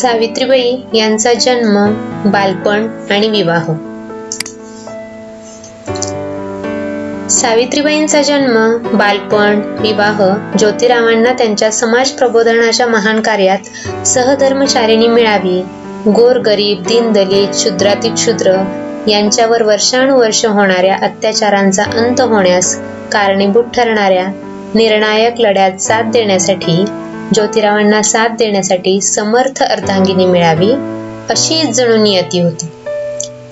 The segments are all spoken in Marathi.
सावित्रीबाई यांचा जन्म, बालपण आणि विवाह. सावित्रीबाईंचा जन्म, बालपण, विवाह ज्योतिरावांना त्यांच्या समाज प्रबोधनाच्या महान कार्यात सहधर्मचारिणी मिळावी, गोरगरीब, दीनदलित, क्षुद्रातिक्षुद्र यांच्यावर वर्षानुवर्ष होणाऱ्या अत्याचारांचा अंत होण्यास कारणीभूत ठरणाऱ्या निर्णायक लढ्यात साथ देण्यासाठी, ज्योतिरावांना साथ देण्यासाठी समर्थ अर्धांगिनी मिळावी अशी जणू नियती होती.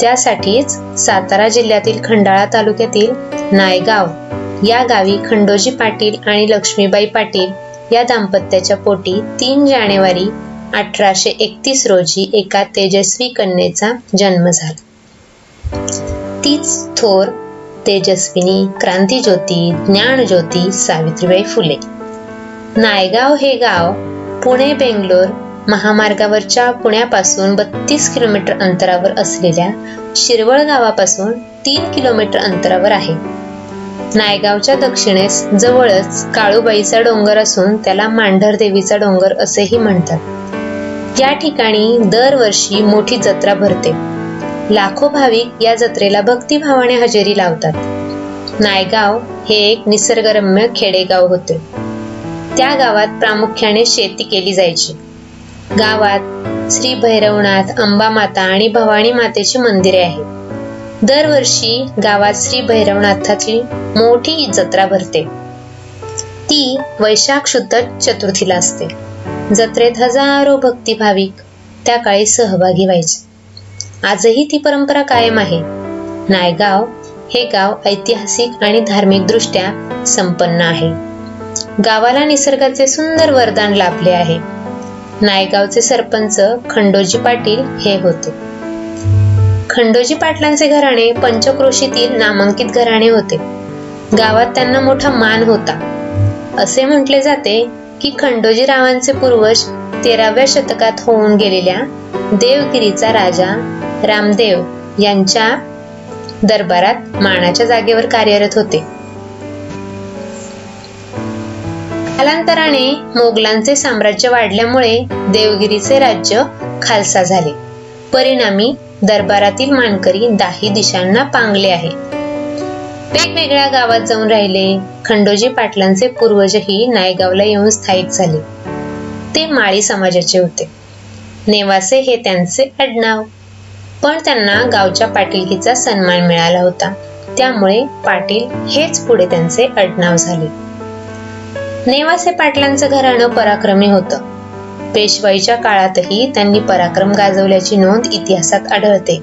त्यासाठीच सातारा जिल्ह्यातील खंडाळा तालुक्यातील नायगाव या गावी खंडोजी पाटील आणि लक्ष्मीबाई पाटील या दाम्पत्याच्या पोटी 3 जानेवारी 1831 रोजी एका तेजस्वी कन्येचा जन्म झाला. तीच थोर, तेजस्विनी, क्रांतिज्योती, ज्ञानज्योती सावित्रीबाई फुले. नायगाव हे गाव पुणे बेंगलोर महामार्गावरच्या पुण्यापासून 32 किलोमीटर अंतरावर असलेल्या शिरवळ गावापासून 3 किलोमीटर अंतरावर आहे. नायगावच्या दक्षिणेस जवळच काळूबाईचा डोंगर असून त्याला मांढर देवीचा डोंगर असेही म्हणतात. या ठिकाणी दरवर्षी मोठी जत्रा भरते. लाखो भाविक या जत्रेला भक्तिभावाने हजेरी लावतात. नायगाव हे एक निसर्गरम्य खेडेगाव होते. त्या गावात प्रामुख्याने शेती केली जायची. गावात श्री भैरवनाथ, अंबामाता आणि भवानी मातेची मंदिरे आहेत. दरवर्षी गावात श्री भैरवनाथाची मोठी जत्रा भरते. ती वैशाख शुद्ध चतुर्थीला असते. जत्रेत हजारो भक्तिभाविक त्या काळी सहभागी व्हायचे. आजही ती परंपरा कायम आहे. नायगाव हे गाव ऐतिहासिक आणि धार्मिक दृष्ट्या संपन्न आहे. गावाला निसर्गाचे सुंदर वरदान लाभले आहे. नायगावचे सरपंच खंडोजी पाटील हे होते. खंडोजी पाटलांचे घराणे पंचक्रोशीतील नामांकित घराणे होते. गावात त्यांना मोठा मान होता. असे म्हटले जाते की खंडोजी रावांचे पूर्वज 13व्या शतकात होऊन गेलेल्या देवगिरीचा राजा रामदेव यांच्या दरबारात मानाच्या जागेवर कार्यरत होते. कालांतराने मोगलांचे साम्राज्य वाढल्यामुळे देवगिरीचे राज्य खालसा झाले. परिणामी दरबारातील मानकरी 10 दिशांना पांगले आहे. वेगवेगळ्या गावात जाऊन राहिले. खंडोजी पाटलांचे पूर्वजही नायगावला येऊन स्थायिक झाले. ते माळी समाजाचे होते. नेवासे हे त्यांचे आडनाव. पण त्यांना गावच्या पाटीलकीचा सन्मान मिळाला होता. त्यामुळे पाटील हेच पुढे त्यांचे आडनाव झाले. नेवासे पाटलांचं घराणं पराक्रमी होतं. पेशवाईच्या काळातही त्यांनी पराक्रम गाजवल्याची नोंद इतिहासात आढळते.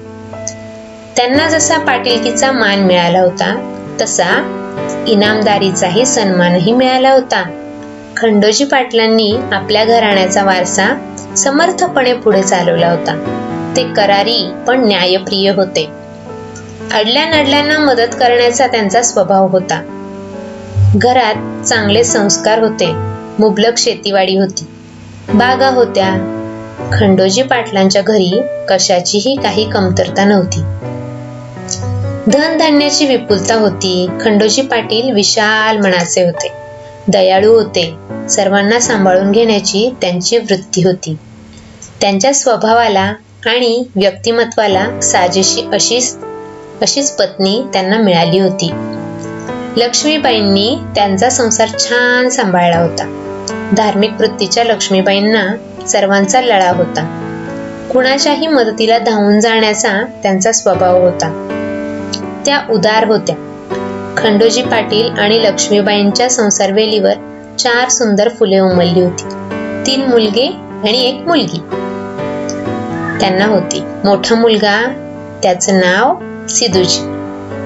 त्यांना जसा पाटीलकीचा मान मिळाला होता तसा इनामदारीचाही सन्मानही मिळाला होता. खंडोजी पाटलांनी आपल्या घराण्याचा वारसा समर्थपणे पुढे चालवला होता. ते करारी पण न्यायप्रिय होते. अडल्या नडल्यांना मदत करण्याचा त्यांचा स्वभाव होता. घरात चांगले संस्कार होते. मुबलक शेतीवाडी होती. बागा होत्या. खंडोजी पाटलांच्या घरी कशाचीही काही कमतरता नव्हती. धनधान्याची विपुलता होती. खंडोजी पाटील विशाल मनाचे होते. दयाळू होते. सर्वांना सांभाळून घेण्याची त्यांची वृत्ती होती. त्यांच्या स्वभावाला आणि व्यक्तिमत्वाला साजेशी अशीच पत्नी त्यांना मिळाली होती. लक्ष्मीबाईंनी त्यांचा संसार छान सांभाळला होता. धार्मिक वृत्तीच्या लक्ष्मीबाईंना सर्वांचा लळा होता. कुणाच्याही मदतीला धावून जाण्याचा त्यांचा स्वभाव होता. त्या उदार होत्या. खंडोजी पाटील आणि लक्ष्मीबाईंच्या संसारवेलीवर 4 सुंदर फुले उमलली होती. 3 मुलगे आणि 1 मुलगी त्यांना होती. मोठा मुलगा, त्याचं नाव सिधूजी.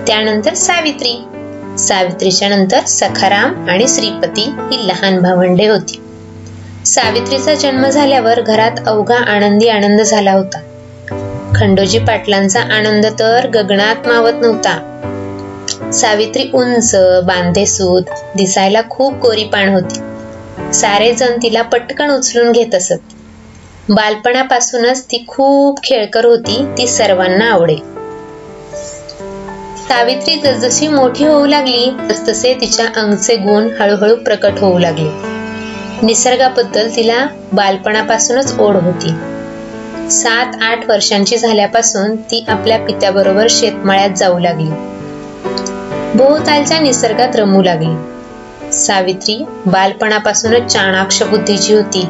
त्यानंतर सावित्री. सावित्रीच्या नंतर सखाराम आणि श्रीपती ही लहान भावंडे होती. सावित्रीचा जन्म झाल्यावर घरात अवघा आनंदी आनंद झाला होता. खंडोजी पाटलांचा आनंद तर गगनात मावत नव्हता. सावित्री उंच, बांधेसूद, दिसायला खूप गोरीपाण होती. सारे जण तिला पटकन उचलून घेत असत. बालपणापासूनच ती खूप खेळकर होती. ती सर्वांना आवडे. सावित्री जसजशी मोठी होऊ लागली तसतसे तिच्या अंगचे गुण हळूहळू प्रकट होऊ लागले. निसर्गाबद्दल तिला बालपणापासूनच ओढ होती. 7-8 वर्षांची झाल्यापासून ती आपल्या पित्याबरोबर शेतमाळ्यात जाऊ लागली. भोवतालच्या निसर्गात रमू लागली. सावित्री बालपणापासूनच चाणाक्ष बुद्धीची होती.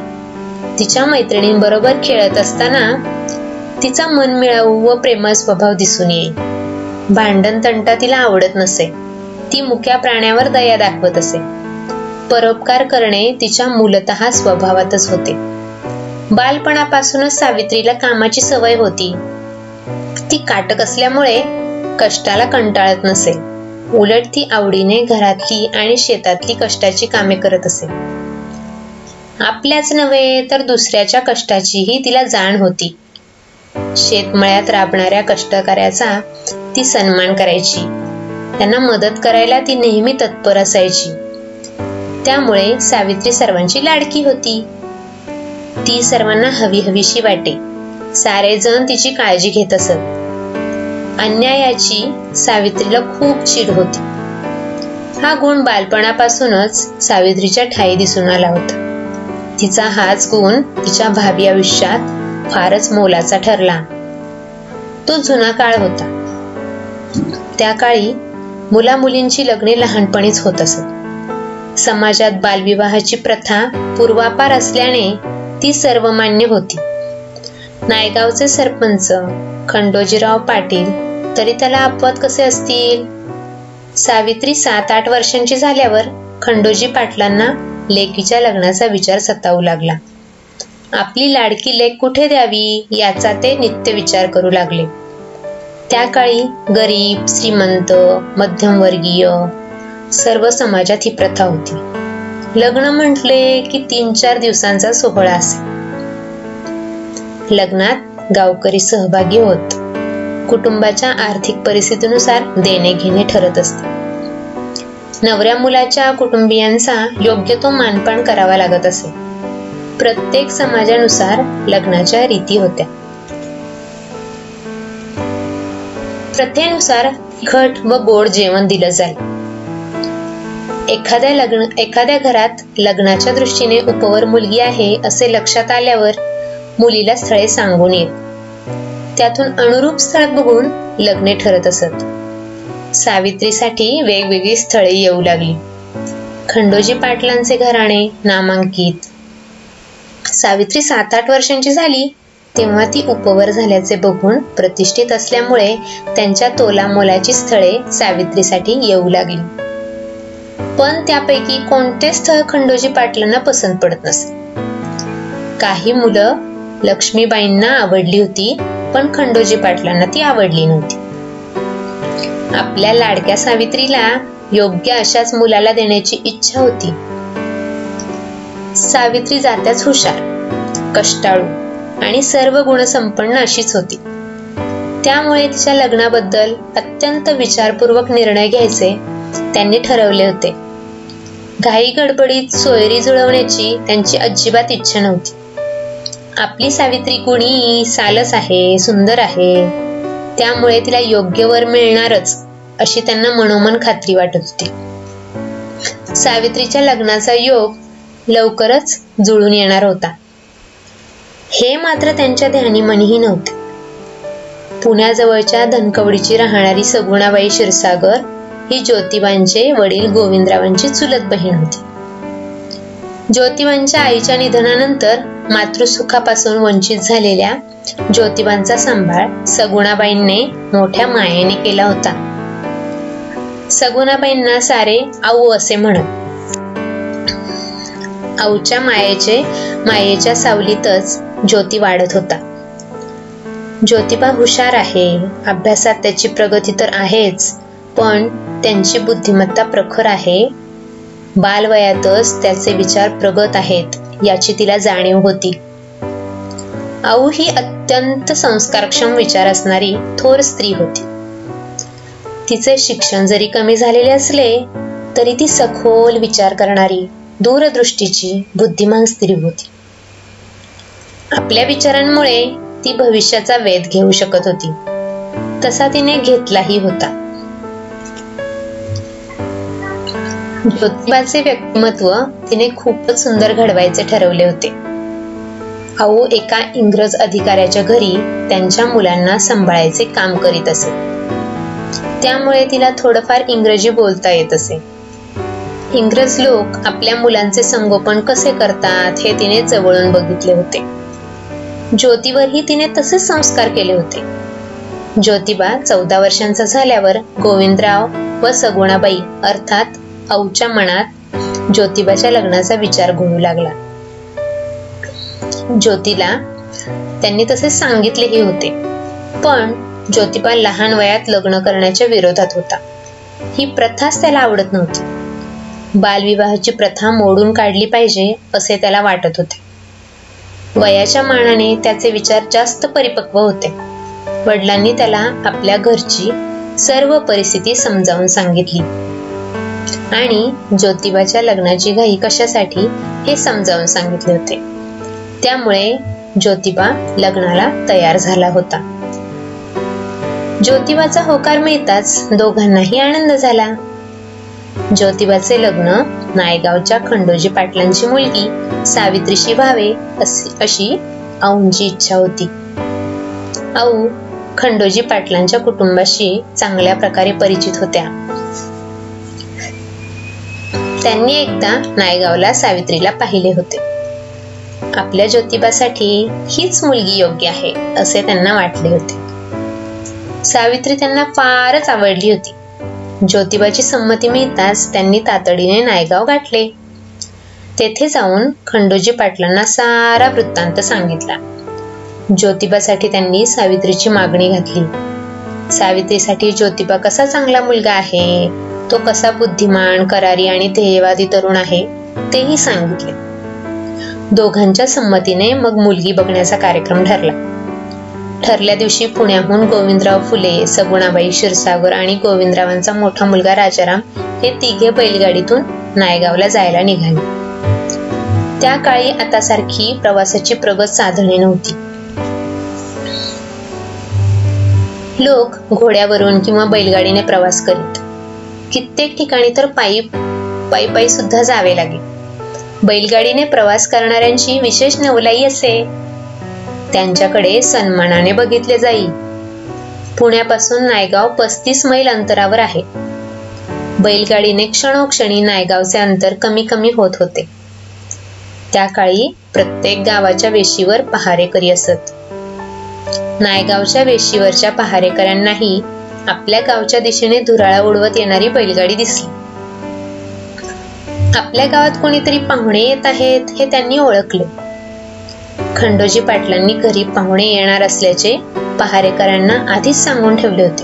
तिच्या मैत्रिणींबरोबर खेळत असताना तिचा मनमिळाऊ व प्रेमळ स्वभाव दिसून येई. भांडण तंटा तिला आवडत नसे. ती मुक्या प्राण्यावर दया दाखवत असे. परोपकार करणे तिच्या मूलतः स्वभावातच होते. बालपणापासूनच सावित्रीला कामाची सवय होती. ती काटक असल्यामुळे कष्टाला कंटाळत नसे. उलट ती आवडीने घरातली आणि शेतातली कष्टाची कामे करत असे. आपल्याच नव्हे तर दुसऱ्याच्या कष्टाचीही तिला जाण होती. शेतमळ्यात राबणाऱ्या कष्टकऱ्याचा ती सन्मान करायची. त्यांना मदत करायला ती नेहमी तत्पर असायची. त्यामुळे सावित्री सर्वांची लाडकी होती. ती सर्वांना हवीहवीशी वाटे. सारे जण तिची काळजी घेत असत. अन्यायाची सावित्रीला खूप चीड होती. हा गुण बालपणापासूनच सावित्रीच्या ठायी दिसून आला होता. तिचा हाच गुण तिच्या भावी आयुष्यात फारच मोलाचा ठरला. तो जुना काळ होता. त्या काळी मुलामुलींची लग्ने लहानपणीच होत असत. समाजात बालविवाहाची प्रथा पूर्वापार असल्याने ती सर्वमान्य होती. नायगावचे सरपंच खंडोजीराव पाटील तरी त्याला अपवाद कसे असतील. सावित्री 7-8 वर्षांची झाल्यावर खंडोजी पाटलांना लेकीच्या लग्नाचा विचार सतावू लागला. आपली लाडकी लेक कुठे द्यावी याचा ते नित्य विचार करू लागले. त्या काळी गरीब, श्रीमंत, मध्यमवर्गीय सर्व समाजात ही प्रथा होती. लग्न म्हटले की 3-4 दिवसांचा सोहळा असे. लग्नात गावकरी सहभागी होत. कुटुंबाच्या आर्थिक परिस्थितीनुसार देणे घेणे ठरत असते. नवऱ्या मुलाच्या कुटुंबियांचा योग्य तो मानपान करावा लागत असे. प्रत्येक समाजानुसार लग्नाच्या रीती होत्या. प्रथेनुसार तिखट व गोड जेवण दिलं जाई. एखाद्या घरात लग्नाच्या दृष्टीने उपवर मुलगी आहे असे लक्षात आल्यावर मुलीला स्थळे सांगून येत. त्यातून अनुरूप स्थळ बघून लग्ने ठरत असत. सावित्रीसाठी वेगवेगळी स्थळे येऊ लागली. खंडोजी पाटलांचे घराणे नामांकित. सावित्री 7-8 वर्षांची झाली तेव्हा ती उपवर झाल्याचे बघून प्रतिष्ठित असल्यामुळे त्यांच्या तोलामोलाची स्थळे सावित्रीसाठी येऊ लागली. पण त्यापैकी कोणते स्थळ खंडोजी पाटलांना पसंत पडत नसे. काही मुलं लक्ष्मीबाईंना आवडली होती पण खंडोजी पाटलांना ती आवडली नव्हती. आपल्या लाडक्या सावित्रीला योग्य अशाच मुलाला देण्याची इच्छा होती. सावित्री जात्याच हुशार, कष्टाळू आणि सर्व गुणसंपन्न अशीच होती. त्यामुळे तिच्या लग्नाबद्दल अत्यंत विचारपूर्वक निर्णय घ्यायचे त्यांनी ठरवले होते. घाई गडबडीत सोयरी जुळवण्याची त्यांची अजिबात इच्छा नव्हती. आपली सावित्री गुणी, सालस आहे, सुंदर आहे, त्यामुळे तिला योग्य वर मिळणारच अशी त्यांना मनोमन खात्री वाटत होती. सावित्रीच्या लग्नाचा योग लवकरच जुळून येणार होता हे मात्र त्यांच्या ध्यानीमनीही नव्हते. पुण्याजवळच्या धनकवडीची राहणारी सगुणाबाई क्षीरसागर ही ज्योतिबांचे वडील गोविंदरावांची चुलत बहीण होती. ज्योतिबांच्या आईच्या निधनानंतर मातृसुखापासून वंचित झालेल्या ज्योतिबांचा सांभाळ सगुणाबाईंनी मोठ्या मायेने केला होता. सगुणाबाईंना सारे आऊ असे म्हणत. आऊच्या मायेच्या सावलीतच ज्योती वाढत होता. ज्योतिबा हुशार आहे, अभ्यासात त्याची प्रगती तर आहेच, पण त्यांची बुद्धिमत्ता प्रखर आहे. बालवयातच त्याचे विचार प्रगत आहेत याची तिला जाणीव होती. आऊ ही अत्यंत संस्कारक्षम विचार असणारी थोर स्त्री होती. तिचे शिक्षण जरी कमी झालेले असले तरी ती सखोल विचार करणारी, दूरदृष्टीची, बुद्धिमान स्त्री होती. आपल्या विचारांमुळे ती भविष्याचा वेध घेऊ शकत होती. तसा तिने घेतलाही होता. ज्योतिबाचे व्यक्तिमत्व तिने खूपच सुंदर घडवायचे ठरवले होते. आऊ एका इंग्रज अधिकाऱ्याच्या घरी त्यांच्या मुलांना सांभाळायचे काम करीत असे, त्यामुळे तिला थोडंफार इंग्रजी बोलता येत असे. इंग्रज लोक आपल्या मुलांचे संगोपन कसे करतात हे तिने जवळून बघितले होते. ज्योतीवरही तिने तसेच संस्कार केले होते. ज्योतिबा 14 वर्षांचा झाल्यावर गोविंदराव व सगुणाबाई अर्थात आऊच्या मनात ज्योतिबाच्या लग्नाचा विचार घोळू लागला. ज्योतीला त्यांनी तसे सांगितलेही होते, पण ज्योतिबा लहान वयात लग्न करण्याच्या विरोधात होता. ही प्रथाच त्याला आवडत नव्हती. बालविवाहाची प्रथा मोडून काढली पाहिजे असे त्याला वाटत होते. वयाच्या मानाने त्याचे विचार जास्त परिपक्व होते. वडिलांनी त्याला आपल्या घरची सर्व परिस्थिती समजावून सांगितली आणि ज्योतिबाच्या लग्नाची घाई कशासाठी हे समजावून सांगितले होते. त्यामुळे ज्योतिबा लग्नाला तयार झाला होता. ज्योतिबाचा होकार मिळताच दोघांनाही आनंद झाला. ज्योतिबाचे लग्न नायगावच्या खंडोजी पाटलांची मुलगी सावित्रीशी व्हावे अशी आऊंची इच्छा होती. आऊ खंडोजी पाटलांच्या कुटुंबाशी चांगल्या प्रकारे परिचित होत्या. त्यांनी एकदा नायगावला सावित्रीला पाहिले होते. आपल्या ज्योतिबासाठी हीच मुलगी योग्य आहे असे त्यांना वाटले होते. सावित्री त्यांना फारच आवडली होती. ज्योतिबाची संमती मिळताच त्यांनी तातडीने नायगाव गाठले. तेथे जाऊन खंडोजी पाटलांना सारा वृत्तांत सांगितला. ज्योतिबासाठी त्यांनी सावित्रीची मागणी घातली. सावित्रीसाठी ज्योतिबा कसा चांगला मुलगा आहे, तो कसा बुद्धिमान, करारी आणि ध्येयवादी तरुण आहे तेही सांगितले. दोघांच्या संमतीने मग मुलगी बघण्याचा कार्यक्रम ठरला. ठरल्या दिवशी पुण्याहून गोविंदराव फुले, सगुणाबाई क्षीरसागर आणि गोविंदरावांचा मोठा मुलगा राजाराम हे तिघे बैलगाडीतून नायगावला जायला निघाले. त्या काळी आता सारखी प्रवासाची प्रगत साधने नव्हती. लोक घोड्यावरून किंवा बैलगाडीने प्रवास करीत. कित्येक ठिकाणी तर पायी सुद्धा जावे लागे. बैलगाडीने प्रवास करणाऱ्यांची विशेष नवलाई असे. त्यांच्याकडे सन्मानाने बघितले जाई. पुण्यापासून नायगाव 35 मैल अंतरावर आहे. बैलगाडीने क्षणोक्षणी नायगावचे अंतर कमी कमी होत होते. त्या काळी प्रत्येक गावाच्या वेशीवर पहारेकरी असत. नायगावच्या वेशीवरच्या पहारेकऱ्यांनाही आपल्या गावच्या दिशेने धुराळा उडवत येणारी बैलगाडी दिसली. आपल्या गावात कोणीतरी पाहुणे येत आहेत हे त्यांनी ओळखले. खंडोजी पाटलांनी घरी पाहुणे येणार असल्याचे पहारेकरांना आधीच सांगून ठेवले होते.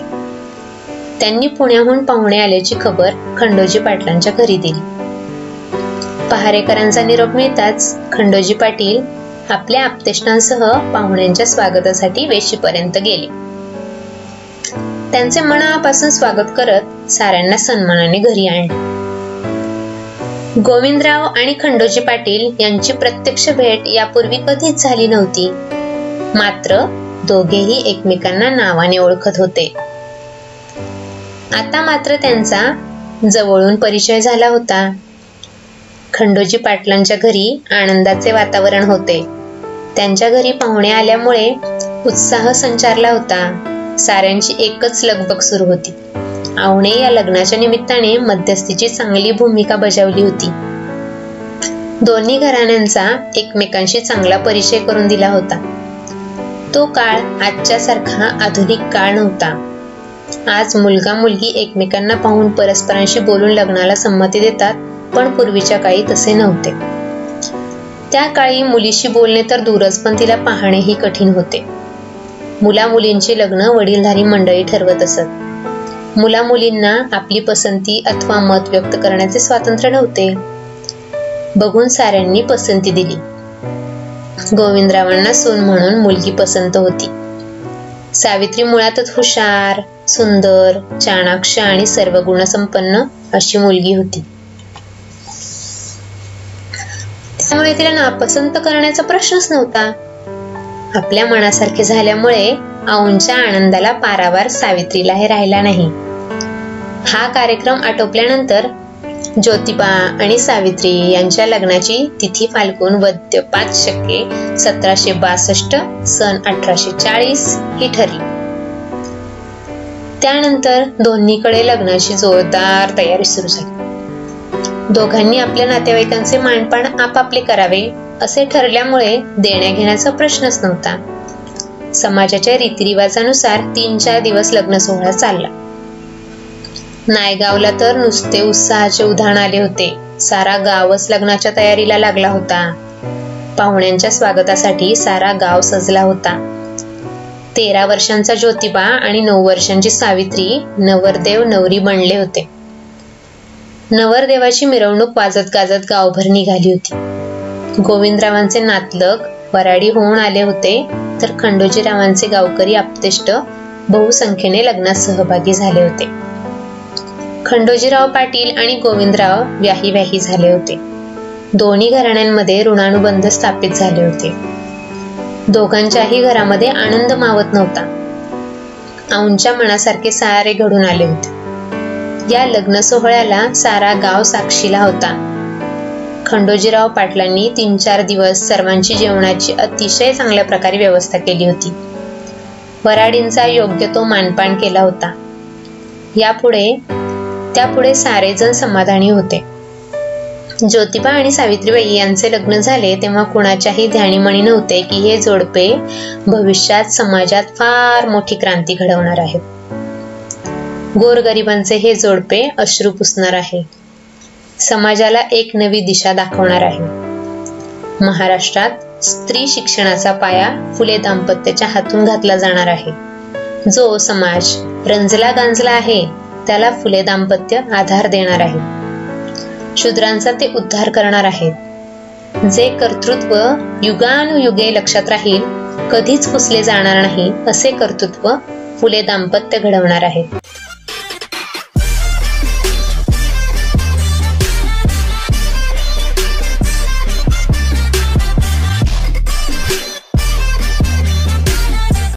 त्यांनी पुण्याहून पाहुणे आल्याची खबर खंडोजी पाटलांच्या घरी दिली. पहारेकरांचा निरोप मिळताच खंडोजी पाटील आपल्या आप्तेष्टांसह पाहुण्यांच्या स्वागतासाठी वेशीपर्यंत गेले. त्यांचे मनापासून स्वागत करत साऱ्यांना सन्मानाने घरी आणले. गोविंदराव आणि खंडोजी पाटील यांची प्रत्यक्ष भेट यापूर्वी कधीच झाली नव्हती. मात्र दोघेही एकमेकांना नावाने ओळखत होते. आता मात्र त्यांचा जवळून परिचय झाला होता. खंडोजी पाटलांच्या घरी आनंदाचे वातावरण होते. त्यांच्या घरी पाहुणे आल्यामुळे उत्साह संचारला होता. साऱ्यांची एकच लगबग सुरू होती. आऊने या लग्नाच्या निमित्ताने मध्यस्थीची चांगली भूमिका बजावली होती. दोन्ही घराण्यांचा एकमेकांशी चांगला परिचय करून दिला होता. तो काळ आजच्या सारखा आधुनिक काळ नव्हता. आज मुलगा मुलगी एकमेकांना पाहून परस्परांशी बोलून लग्नाला संमती देतात, पण पूर्वीच्या काळी तसे नव्हते. त्या काळी मुलीशी बोलणे तर दूरच, पण तिला पाहणेही कठीण होते. मुला मुलींची लग्न वडीलधारी मंडळी ठरवत असत. मुला मुलींना आपली पसंती अथवा मत व्यक्त करण्याचे स्वातंत्र्य नव्हते. बघून साऱ्यांनी पसंती दिली. गोविंदरावांना सून म्हणून मुलगी पसंत होती. सावित्री मुळातच हुशार, सुंदर, चाणाक्ष आणि सर्व गुणसंपन्न अशी मुलगी होती. त्यामुळे तिला नापसंत करण्याचा प्रश्नच नव्हता. आपल्या मनासारखे झाल्यामुळे आऊंच्या आनंदाला पारावार सावित्रीला हे राहिला नाही. हा कार्यक्रम आटोपल्यानंतर ज्योतिबा आणि सावित्री यांच्या लग्नाची तिथी फाल्गुन वद्य 5 शके 1762 सन 1840 ही ठरली. त्यानंतर दोन्हीकडे लग्नाची जोरदार तयारी सुरू झाली. दोघांनी आपल्या नातेवाईकांचे मानपान आपापले करावे असे ठरल्यामुळे देण्या घेण्याचा प्रश्नच नव्हता. समाजाच्या रीतिरिवाजानुसार 3-4 दिवस लग्न सोहळा चालला. नायगावला तर नुसते उत्साहाचे उधाण आले होते. सारा गावच लग्नाच्या तयारीला लागला होता. पाहुण्यांच्या स्वागतासाठी सारा गाव सजला होता. 13 वर्षांचा ज्योतिबा आणि 9 वर्षांची सावित्री नवरदेव नवरी बनले होते. नवरदेवाची मिरवणूक वाजत गाजत गावभर निघाली होती. गोविंदरावांचे नातलग वराडी होऊन आले होते, तर खंडोजीरावांचे गावकरी आप्तेष्ट बहुसंख्येने लग्नात सहभागी झाले होते. खंडोजीराव पाटील आणि गोविंदराव व्याही झाले होते. दोन्ही घराण्यांमध्ये ऋणानुबंध स्थापित झाले होते. दोघांच्याही घरामध्ये आनंद मावत नव्हता. आऊंच्या मनासारखे सारे घडून आले होते. या लग्न सोहळ्याला सारा गाव साक्षीला होता. खंडोजीराव पाटलांनी 3-4 दिवस सर्वांची जेवणाची अतिशय चांगल्या प्रकारे व्यवस्था केली होती. वराडींचा योग्य तो मानपान केला होता. त्यापुढे सारेजण समाधानी होते. ज्योतिबा आणि सावित्रीबाई यांचे लग्न झाले तेव्हा कुणाच्याही ध्यानीमनी नव्हते की हे जोडपे भविष्यात समाजात फार मोठी क्रांती घडवणार आहेत. गोरगरिबांचे हे जोडपे अश्रू पुसणार आहे. समाजाला एक नवी दिशा दाखवणार आहे. महाराष्ट्रात स्त्री शिक्षणाचा पाया फुले दाम्पत्याच्या हातून घातला जाणार आहे. जो समाज रंजला गांजला आहे त्याला फुले दाम्पत्य आधार देणार आहे. शूद्रांचा ते उद्धार करणार आहेत. जे कर्तृत्व युगानुयुगे लक्षात राहील, कधीच पुसले जाणार नाही, असे कर्तृत्व फुले दाम्पत्य घडवणार आहे.